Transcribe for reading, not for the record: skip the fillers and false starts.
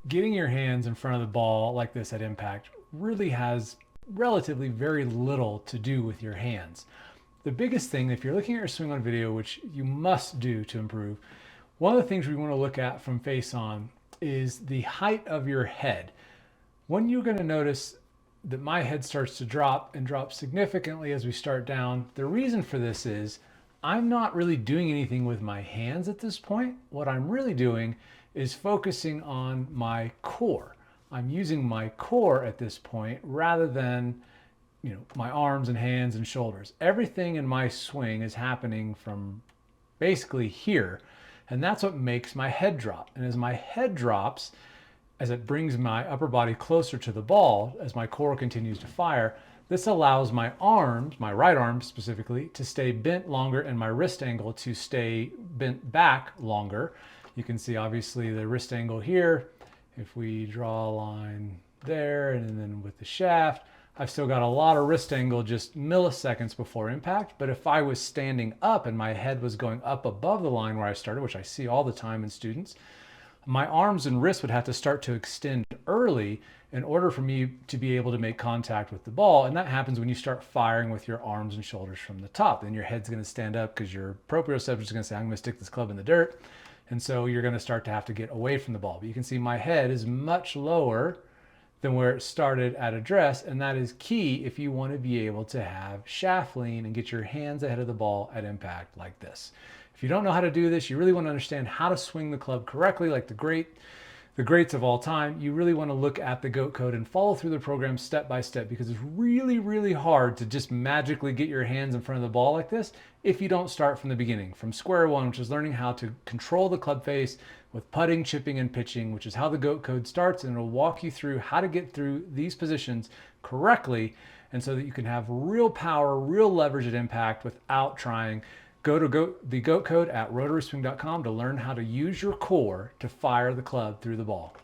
getting your hands in front of the ball like this at impact really has relatively very little to do with your hands. The biggest thing, if you're looking at your swing on video, which you must do to improve, one of the things we want to look at from face on is the height of your head. When you're going to notice that my head starts to drop and drop significantly as we start down, the reason for this is I'm not really doing anything with my hands at this point. What I'm really doing is focusing on my core. I'm using my core at this point rather than my arms and hands and shoulders. Everything in my swing is happening from basically here, and that's what makes my head drop. And as my head drops, as it brings my upper body closer to the ball, as my core continues to fire, this allows my arms, my right arm specifically, to stay bent longer and my wrist angle to stay bent back longer. You can see obviously the wrist angle here. If we draw a line there and then with the shaft, I've still got a lot of wrist angle just milliseconds before impact. But if I was standing up and my head was going up above the line where I started, which I see all the time in students, my arms and wrists would have to start to extend early in order for me to be able to make contact with the ball. And that happens when you start firing with your arms and shoulders from the top. Then your head's going to stand up because your proprioceptor is going to say, I'm going to stick this club in the dirt. And so you're going to start to have to get away from the ball. But you can see my head is much lower than where it started at address. And that is key if you want to be able to have shaft lean and get your hands ahead of the ball at impact like this. If you don't know how to do this, you really want to understand how to swing the club correctly, like the greats of all time, you really want to look at the GOAT code and follow through the program step by step, because it's really, really hard to just magically get your hands in front of the ball like this if you don't start from the beginning, from square one, which is learning how to control the club face with putting, chipping, and pitching, which is how the GOAT code starts, and it'll walk you through how to get through these positions correctly, and so that you can have real power, real leverage at impact without trying. Go to the GOAT code at RotarySwing.com to learn how to use your core to fire the club through the ball.